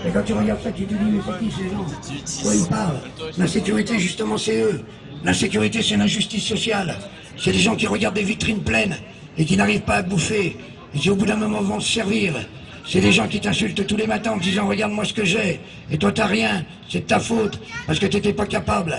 Et quand tu regardes ça, tu te dis, mais c'est qui ces gens? Quoi ils parlent? L'insécurité, justement, c'est eux. L'insécurité, c'est l'injustice sociale. C'est des gens qui regardent des vitrines pleines et qui n'arrivent pas à bouffer et qui, au bout d'un moment, vont se servir. C'est des gens qui t'insultent tous les matins en te disant, regarde-moi ce que j'ai. Et toi, t'as rien. C'est de ta faute parce que t'étais pas capable.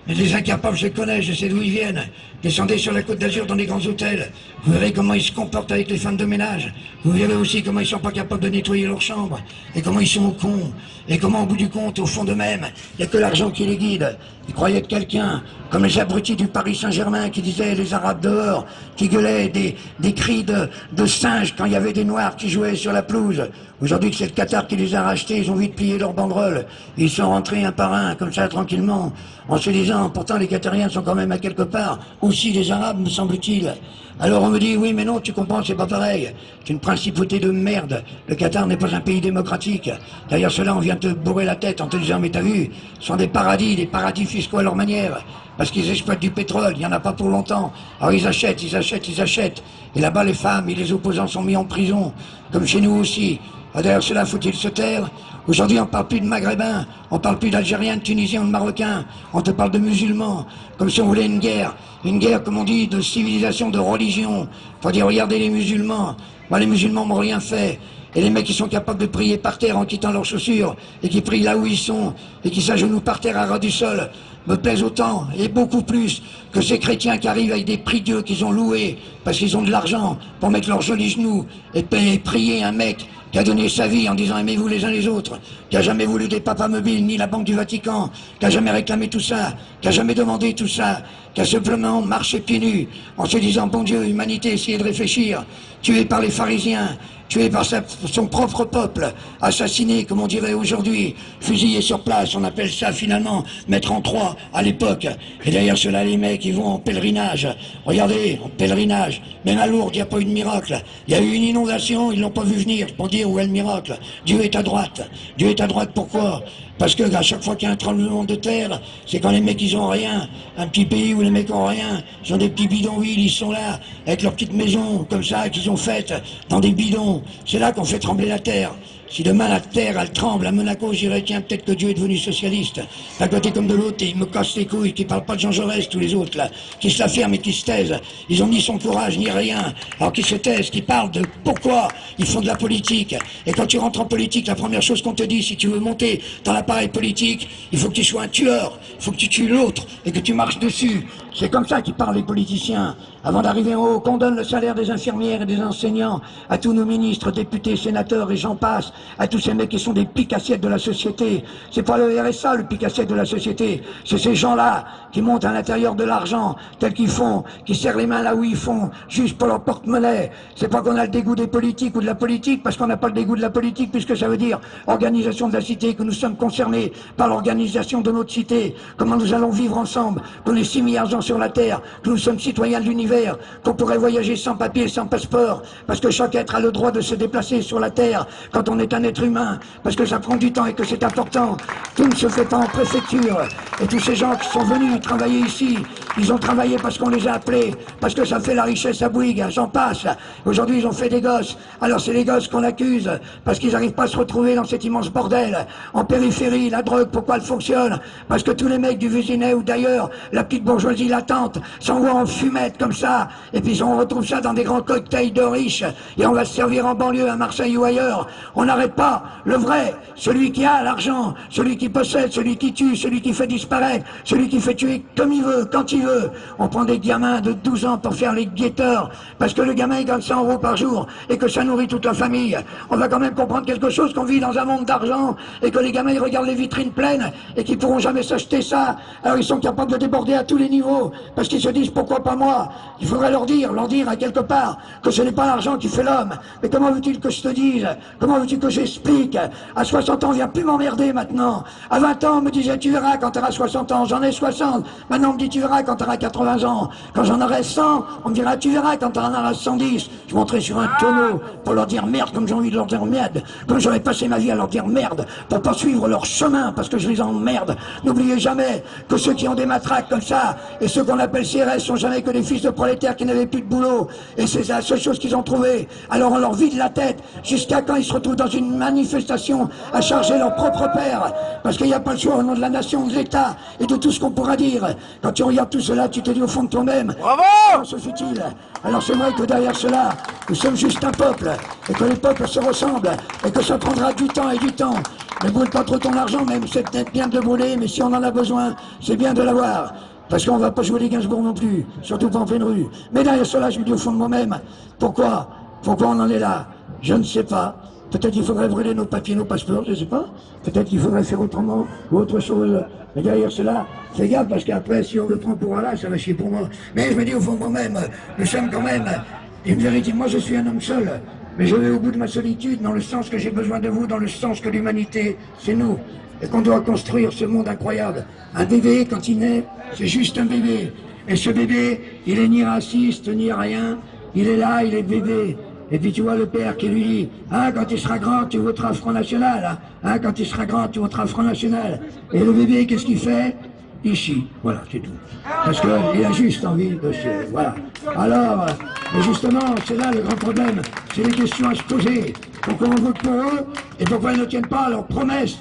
Mais les incapables, je les connais, je sais d'où ils viennent. Descendez sur la Côte d'Azur dans des grands hôtels. Vous verrez comment ils se comportent avec les femmes de ménage. Vous verrez aussi comment ils sont pas capables de nettoyer leur chambre. Et comment ils sont cons. Et comment, au bout du compte, au fond d'eux-mêmes, il n'y a que l'argent qui les guide. Ils croyaient être quelqu'un, comme les abrutis du Paris Saint-Germain qui disaient les Arabes dehors, qui gueulaient des cris de singes quand il y avait des Noirs qui jouaient sur la pelouse. Aujourd'hui que c'est le Qatar qui les a rachetés, ils ont vite plié leurs banderoles. Ils sont rentrés un par un, comme ça, tranquillement, en se disant, pourtant les Qatariens sont quand même à quelque part aussi des Arabes, me semble-t-il. Alors on me dit, oui mais non, tu comprends, c'est pas pareil. C'est une principauté de merde. Le Qatar n'est pas un pays démocratique. D'ailleurs cela, on vient te bourrer la tête en te disant, mais t'as vu, ce sont des paradis fiscaux à leur manière. Parce qu'ils exploitent du pétrole, il n'y en a pas pour longtemps. Alors ils achètent. Et là-bas, les femmes et les opposants sont mis en prison, comme chez nous aussi. D'ailleurs, cela faut-il se taire? Aujourd'hui, on ne parle plus de Maghrébins, on ne parle plus d'Algériens, de Tunisiens ou de Marocains. On te parle de musulmans, comme si on voulait une guerre, comme on dit, de civilisation, de religion. Faut dire, regardez les musulmans. Moi, les musulmans m'ont rien fait. Et les mecs qui sont capables de prier par terre en quittant leurs chaussures, et qui prient là où ils sont, et qui s'agenouillent par terre à ras du sol, me plaisent autant, et beaucoup plus, que ces chrétiens qui arrivent avec des prie-dieux qu'ils ont loués, parce qu'ils ont de l'argent, pour mettre leurs jolis genoux, et prier un mec qui a donné sa vie en disant aimez-vous les uns les autres, qui a jamais voulu des papas mobiles, ni la Banque du Vatican, qui a jamais réclamé tout ça, qui a jamais demandé tout ça, qui a simplement marché pieds nus, en se disant bon Dieu, humanité, essayez de réfléchir, tué par les pharisiens, tué par son propre peuple, assassiné, comme on dirait aujourd'hui, fusillé sur place, on appelle ça finalement mettre en croix à l'époque. Et derrière cela, les mecs, ils vont en pèlerinage. Regardez, en pèlerinage. Même à Lourdes, il n'y a pas eu de miracle. Il y a eu une inondation, ils l'ont pas vu venir, pour dire où est le miracle. Dieu est à droite. Dieu est à droite, pourquoi? Parce que à chaque fois qu'il y a un tremblement de terre, c'est quand les mecs ils ont rien. Un petit pays où les mecs ont rien, ils ont des petits bidonvilles, ils sont là, avec leurs petites maisons, comme ça, qu'ils ont faites dans des bidons. C'est là qu'on fait trembler la terre. Si demain la terre, elle tremble, à Monaco, je dirais, tiens, peut-être que Dieu est devenu socialiste. D'un côté comme de l'autre, et ils me cassent les couilles, qui parlent pas de Jean Jaurès, tous les autres, là, qui se la ferment et qui se taisent. Ils ont ni son courage, ni rien. Alors qu'ils se taisent, qui parlent de pourquoi ils font de la politique. Et quand tu rentres en politique, la première chose qu'on te dit, si tu veux monter dans l'appareil politique, il faut que tu sois un tueur. Il faut que tu tues l'autre et que tu marches dessus. C'est comme ça qu'ils parlent les politiciens. Avant d'arriver en haut, qu'on donne le salaire des infirmières et des enseignants à tous nos ministres, députés, sénateurs et j'en passe, à tous ces mecs qui sont des piques-assiettes de la société. C'est pas le RSA le pique-assiette de la société, c'est ces gens-là qui montent à l'intérieur de l'argent, tel qu'ils font, qui serrent les mains là où ils font, juste pour leur porte-monnaie. C'est pas qu'on a le dégoût des politiques ou de la politique, parce qu'on n'a pas le dégoût de la politique, puisque ça veut dire organisation de la cité, que nous sommes concernés par l'organisation de notre cité, comment nous allons vivre ensemble, qu'on est 6 milliards de gens sur la Terre, que nous sommes citoyens de l'univers, qu'on pourrait voyager sans papier, sans passeport, parce que chaque être a le droit de se déplacer sur la Terre quand on est un être humain, parce que ça prend du temps et que c'est important. Tout ne se fait pas en préfecture. Et tous ces gens qui sont venus travailler ici, ils ont travaillé parce qu'on les a appelés, parce que ça fait la richesse à Bouygues, j'en passe. Aujourd'hui, ils ont fait des gosses. Alors c'est les gosses qu'on accuse, parce qu'ils n'arrivent pas à se retrouver dans cet immense bordel. En périphérie, la drogue, pourquoi elle fonctionne? Parce que tous les mecs du Vésinet ou d'ailleurs, la petite bourgeoisie latente, s'envoient en fumette comme ça, et puis on retrouve ça dans des grands cocktails de riches, et on va se servir en banlieue, à Marseille ou ailleurs. On n'arrête pas. Le vrai, celui qui a l'argent, celui qui possède, celui qui tue, celui qui fait disparaître, celui qui fait tuer comme il veut, quand il veut. On prend des gamins de 12 ans pour faire les guetteurs, parce que le gamin il gagne 100 € par jour, et que ça nourrit toute la famille. On va quand même comprendre quelque chose, qu'on vit dans un monde d'argent, et que les gamins ils regardent les vitrines pleines, et qu'ils pourront jamais s'acheter ça. Alors ils sont capables de déborder à tous les niveaux, parce qu'ils se disent pourquoi pas moi. Il faudrait leur dire à quelque part, que ce n'est pas l'argent qui fait l'homme. Mais comment veux-tu que je te dise? Comment veux-tu que j'explique? À 60 ans, viens plus m'emmerder maintenant. À 20 ans, on me disait tu verras quand tu auras 60 ans. J'en ai 60. Maintenant, on me dit tu verras quand quand tu auras 80 ans. Quand j'en aurai 100, on me dira, tu verras, quand tu en auras 110, je monterai sur un tonneau pour leur dire merde, comme j'ai envie de leur dire merde, comme j'aurais passé ma vie à leur dire merde, pour pas suivre leur chemin, parce que je les emmerde. N'oubliez jamais que ceux qui ont des matraques comme ça, et ceux qu'on appelle CRS, sont jamais que des fils de prolétaires qui n'avaient plus de boulot, et c'est la seule chose qu'ils ont trouvée. Alors on leur vide la tête, jusqu'à quand ils se retrouvent dans une manifestation à charger leur propre père, parce qu'il n'y a pas le choix au nom de la nation, de l'État et de tout ce qu'on pourra dire. Quand tu regardes tout cela, tu te dis au fond de toi-même, comment se fait-il? Alors c'est vrai que derrière cela, nous sommes juste un peuple, et que les peuples se ressemblent, et que ça prendra du temps et du temps. Ne brûle pas trop ton argent, même c'est peut-être bien de le brûler, mais si on en a besoin, c'est bien de l'avoir. Parce qu'on va pas jouer les Gainsbourg non plus, surtout pas en pleine rue. Mais derrière cela, je me dis au fond de moi-même, pourquoi on en est là? Je ne sais pas. Peut-être qu'il faudrait brûler nos papiers, nos passeports, je ne sais pas. Peut-être qu'il faudrait faire autrement ou autre chose. Mais derrière cela, fais gaffe parce qu'après, si on le prend pour Allah, ça va chier pour moi. Mais je me dis au fond de moi-même, nous sommes quand même une vérité. Moi, je suis un homme seul, mais je vais au bout de ma solitude, dans le sens que j'ai besoin de vous, dans le sens que l'humanité, c'est nous. Et qu'on doit construire ce monde incroyable. Un bébé, quand il naît, c'est juste un bébé. Et ce bébé, il est ni raciste, ni rien. Il est là, il est bébé. Et puis tu vois le père qui lui dit, hein, quand il sera grand, tu voteras Front National, hein, quand il sera grand, tu voteras Front National. Et le bébé, qu'est-ce qu'il fait? Il chie, voilà, c'est tout. Parce qu'il a juste envie de se... Voilà. Alors, justement, c'est là le grand problème, c'est les questions à se poser. Pourquoi on vote pour eux, et pourquoi ils ne tiennent pas à leurs promesses?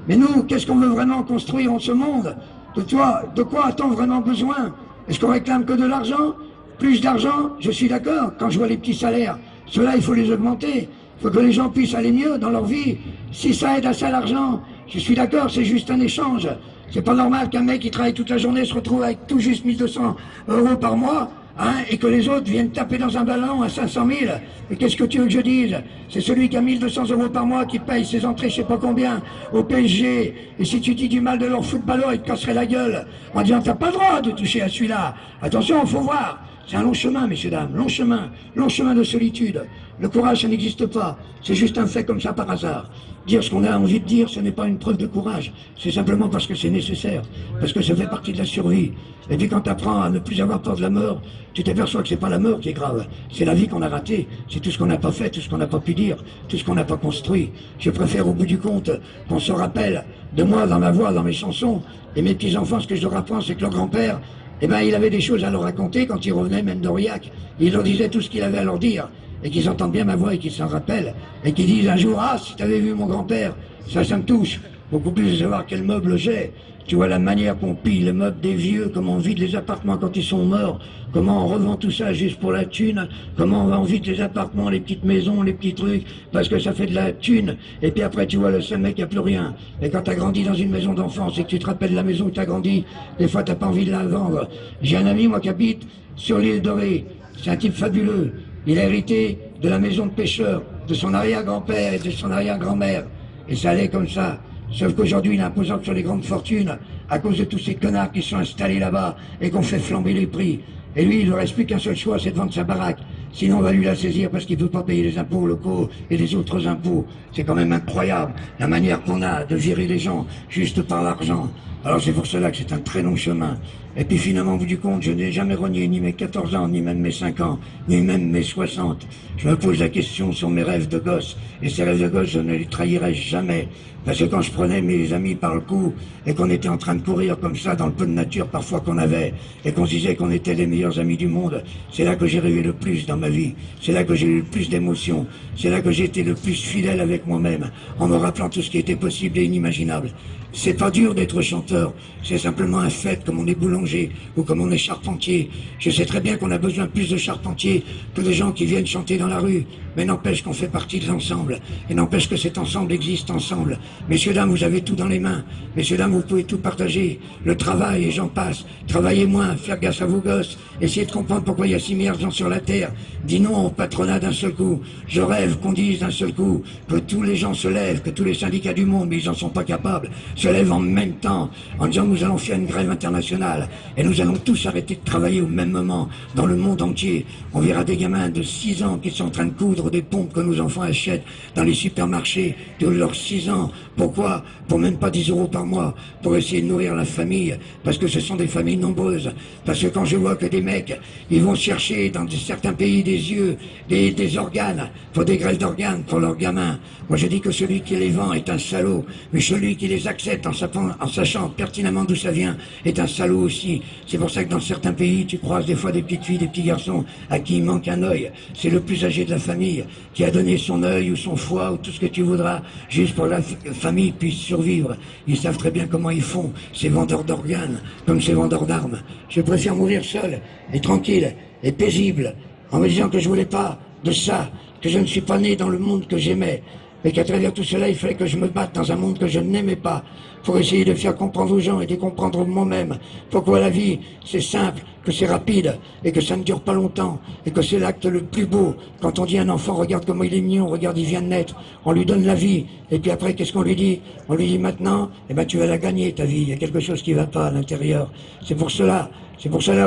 Mais nous, qu'est-ce qu'on veut vraiment construire en ce monde? De quoi a-t-on vraiment besoin? Est-ce qu'on réclame que de l'argent? Plus d'argent, je suis d'accord, quand je vois les petits salaires. Cela, il faut les augmenter. Il faut que les gens puissent aller mieux dans leur vie. Si ça aide à ça l'argent, je suis d'accord, c'est juste un échange. C'est pas normal qu'un mec qui travaille toute la journée se retrouve avec tout juste 1200 € par mois, hein, et que les autres viennent taper dans un ballon à 500 000. Et qu'est-ce que tu veux que je dise? C'est celui qui a 1200 € par mois qui paye ses entrées je sais pas combien au PSG. Et si tu dis du mal de leur footballeur, il te casserait la gueule en disant t'as pas le droit de toucher à celui-là. Attention, il faut voir. C'est un long chemin, messieurs, dames, long chemin de solitude. Le courage, ça n'existe pas. C'est juste un fait comme ça par hasard. Dire ce qu'on a envie de dire, ce n'est pas une preuve de courage. C'est simplement parce que c'est nécessaire, parce que ça fait partie de la survie. Et puis quand tu apprends à ne plus avoir peur de la mort, tu t'aperçois que c'est pas la mort qui est grave, c'est la vie qu'on a ratée, c'est tout ce qu'on n'a pas fait, tout ce qu'on n'a pas pu dire, tout ce qu'on n'a pas construit. Je préfère au bout du compte qu'on se rappelle de moi dans ma voix, dans mes chansons, et mes petits-enfants, ce que je leur apprends, c'est que leur grand-père, eh ben, il avait des choses à leur raconter quand il revenait même d'Aurillac. Il leur disait tout ce qu'il avait à leur dire, et qu'ils entendent bien ma voix et qu'ils s'en rappellent, et qu'ils disent un jour, ah, si tu avais vu mon grand-père, ça me touche, beaucoup plus de savoir quel meuble j'ai. Tu vois la manière qu'on pille les meubles des vieux, comment on vide les appartements quand ils sont morts, comment on revend tout ça juste pour la thune, comment on vide les appartements, les petites maisons, les petits trucs, parce que ça fait de la thune. Et puis après, tu vois, le seul mec, il n'y a plus rien. Et quand t'as grandi dans une maison d'enfance et que tu te rappelles la maison où t'as grandi, des fois t'as pas envie de la vendre. J'ai un ami, moi, qui habite sur l'île Dorée. C'est un type fabuleux. Il a hérité de la maison de pêcheur, de son arrière-grand-père et de son arrière-grand-mère. Et ça allait comme ça. Sauf qu'aujourd'hui, il est imposant sur les grandes fortunes, à cause de tous ces connards qui sont installés là-bas et qu'on fait flamber les prix. Et lui, il ne reste plus qu'un seul choix, c'est de vendre sa baraque. Sinon, on va lui la saisir parce qu'il ne peut pas payer les impôts locaux et les autres impôts. C'est quand même incroyable, la manière qu'on a de virer les gens juste par l'argent. Alors c'est pour cela que c'est un très long chemin. Et puis finalement, au bout du compte, je n'ai jamais renié ni mes 14 ans, ni même mes 5 ans, ni même mes 60. Je me pose la question sur mes rêves de gosse. Et ces rêves de gosse, je ne les trahirai jamais. Parce que quand je prenais mes amis par le cou, et qu'on était en train de courir comme ça dans le peu de nature parfois qu'on avait, et qu'on se disait qu'on était les meilleurs amis du monde, c'est là que j'ai rêvé le plus dans ma vie. C'est là que j'ai eu le plus d'émotions. C'est là que j'ai été le plus fidèle avec moi-même, en me rappelant tout ce qui était possible et inimaginable. C'est pas dur d'être chanteur, c'est simplement un fait, comme on est boulanger ou comme on est charpentier. Je sais très bien qu'on a besoin plus de charpentiers que de gens qui viennent chanter dans la rue, mais n'empêche qu'on fait partie de l'ensemble, et n'empêche que cet ensemble existe ensemble. Messieurs, dames, vous avez tout dans les mains. Messieurs, dames, vous pouvez tout partager. Le travail, et j'en passe. Travaillez moins, faire gaffe à vos gosses. Essayez de comprendre pourquoi il y a 6 milliards de gens sur la Terre. Dis non au patronat d'un seul coup. Je rêve qu'on dise d'un seul coup que tous les gens se lèvent, que tous les syndicats du monde, mais ils n'en sont pas capables, se lèvent en même temps en disant nous allons faire une grève internationale et nous allons tous arrêter de travailler au même moment dans le monde entier. On verra des gamins de 6 ans qui sont en train de coudre des pompes que nos enfants achètent dans les supermarchés de leurs 6 ans. Pourquoi? Pour même pas 10 € par mois, pour essayer de nourrir la famille, parce que ce sont des familles nombreuses. Parce que quand je vois que des mecs, ils vont chercher dans certains pays des yeux, des organes, pour des greffes d'organes pour leurs gamins. Moi je dis que celui qui les vend est un salaud, mais celui qui les accepte en sachant pertinemment d'où ça vient est un salaud aussi. C'est pour ça que dans certains pays, tu croises des fois des petites filles, des petits garçons à qui il manque un œil. C'est le plus âgé de la famille qui a donné son œil ou son foie ou tout ce que tu voudras, juste pour que la famille puisse survivre. Ils savent très bien comment ils font, ces vendeurs d'organes, comme ces vendeurs d'armes. Je préfère mourir seul et tranquille et paisible, en me disant que je voulais pas de ça, que je ne suis pas né dans le monde que j'aimais, mais qu'à travers tout cela, il fallait que je me batte dans un monde que je n'aimais pas, pour essayer de faire comprendre aux gens et de comprendre moi-même pourquoi la vie, c'est simple, que c'est rapide, et que ça ne dure pas longtemps, et que c'est l'acte le plus beau. Quand on dit à un enfant, regarde comment il est mignon, regarde, il vient de naître, on lui donne la vie, et puis après, qu'est-ce qu'on lui dit? On lui dit maintenant, eh ben, tu vas la gagner, ta vie, il y a quelque chose qui va pas à l'intérieur. C'est pour cela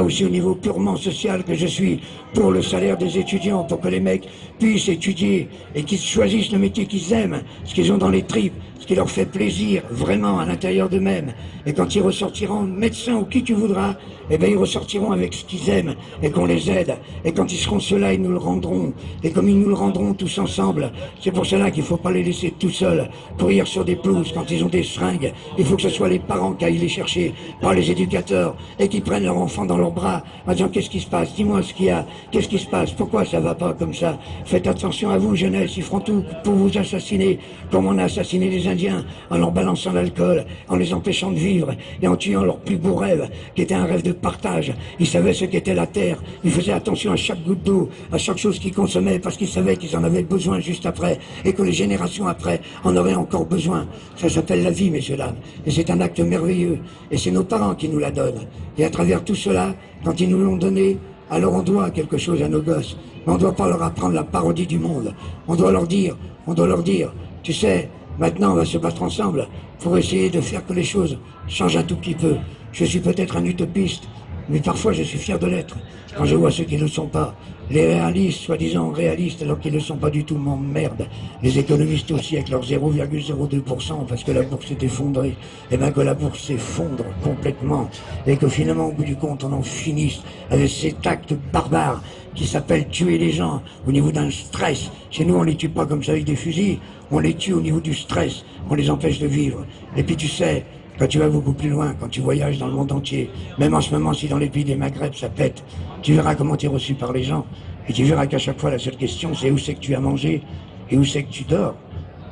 aussi au niveau purement social que je suis pour le salaire des étudiants, pour que les mecs puissent étudier et qu'ils choisissent le métier qu'ils aiment, ce qu'ils ont dans les tripes, ce qui leur fait plaisir vraiment à l'intérieur d'eux-mêmes. Et quand ils ressortiront médecins ou qui tu voudras, eh bien ils ressortiront avec ce qu'ils aiment et qu'on les aide. Et quand ils seront ceux-là, ils nous le rendront. Et comme ils nous le rendront tous ensemble, c'est pour cela qu'il ne faut pas les laisser tout seuls courir sur des pelouses quand ils ont des seringues. Il faut que ce soit les parents qui aillent les chercher, pas les éducateurs, et qui prennent leur enfant dans leurs bras en disant qu'est-ce qui se passe, dis-moi ce qu'il y a, qu'est-ce qui se passe, pourquoi ça va pas comme ça. Faites attention à vous, jeunesse, ils feront tout pour vous assassiner, comme on a assassiné les Indiens en leur balançant l'alcool, en les empêchant de vivre et en tuant leur plus beau rêve, qui était un rêve de partage. Ils savaient ce qu'était la terre, ils faisaient attention à chaque goutte d'eau, à chaque chose qu'ils consommaient, parce qu'ils savaient qu'ils en avaient besoin juste après, et que les générations après en auraient encore besoin. Ça s'appelle la vie, messieurs, dames, et c'est un acte merveilleux, et c'est nos parents qui nous la donnent. Et à travers tout cela, quand ils nous l'ont donné, alors on doit quelque chose à nos gosses, mais on ne doit pas leur apprendre la parodie du monde. On doit leur dire, tu sais, maintenant on va se battre ensemble pour essayer de faire que les choses changent un tout petit peu. Je suis peut-être un utopiste, mais parfois je suis fier de l'être. Quand je vois ceux qui ne le sont pas, les réalistes, soi-disant réalistes, alors qu'ils ne le sont pas du tout, m'emmerdent. Les économistes aussi, avec leurs 0,02%, parce que la bourse s'est effondrée. Et bien que la bourse s'effondre complètement, et que finalement, au bout du compte, on en finisse avec cet acte barbare qui s'appelle tuer les gens au niveau d'un stress. Chez nous, on les tue pas comme ça avec des fusils, on les tue au niveau du stress, on les empêche de vivre. Et puis tu sais, quand tu vas beaucoup plus loin, quand tu voyages dans le monde entier, même en ce moment, si dans les pays des Maghreb ça pète, tu verras comment tu es reçu par les gens, et tu verras qu'à chaque fois la seule question c'est où c'est que tu as mangé et où c'est que tu dors.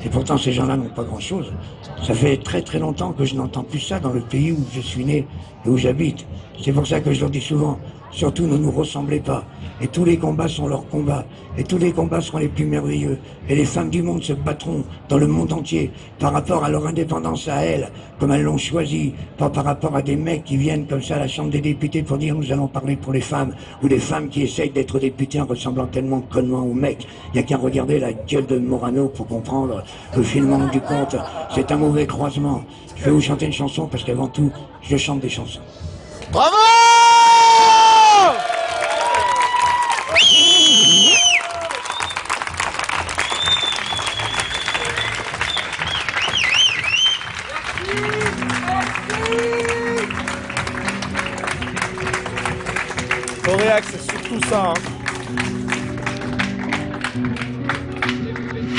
Et pourtant ces gens-là n'ont pas grand-chose. Ça fait très très longtemps que je n'entends plus ça dans le pays où je suis né et où j'habite. C'est pour ça que je leur dis souvent, surtout ne nous ressemblez pas. Et tous les combats sont leurs combats. Et tous les combats seront les plus merveilleux. Et les femmes du monde se battront dans le monde entier par rapport à leur indépendance à elles, comme elles l'ont choisi, pas par rapport à des mecs qui viennent comme ça à la Chambre des députés pour dire nous allons parler pour les femmes, ou des femmes qui essayent d'être députés en ressemblant tellement connement aux mecs. Il n'y a qu'à regarder la gueule de Morano pour comprendre que finalement du compte, c'est un mauvais croisement. Je vais vous chanter une chanson parce qu'avant tout, je chante des chansons. Bravo! Auréac, c'est surtout ça, hein.